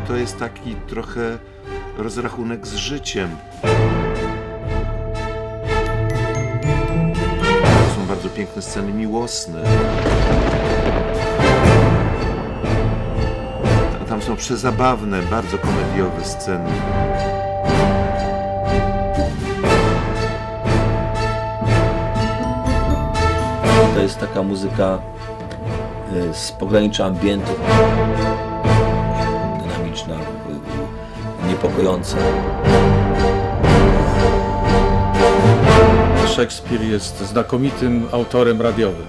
to jest taki trochę rozrachunek z życiem. To są bardzo piękne sceny miłosne. Tam są przezabawne, bardzo komediowe sceny. To jest taka muzyka z pogranicza ambientu, dynamiczna, niepokojąca. Szekspir jest znakomitym autorem radiowym.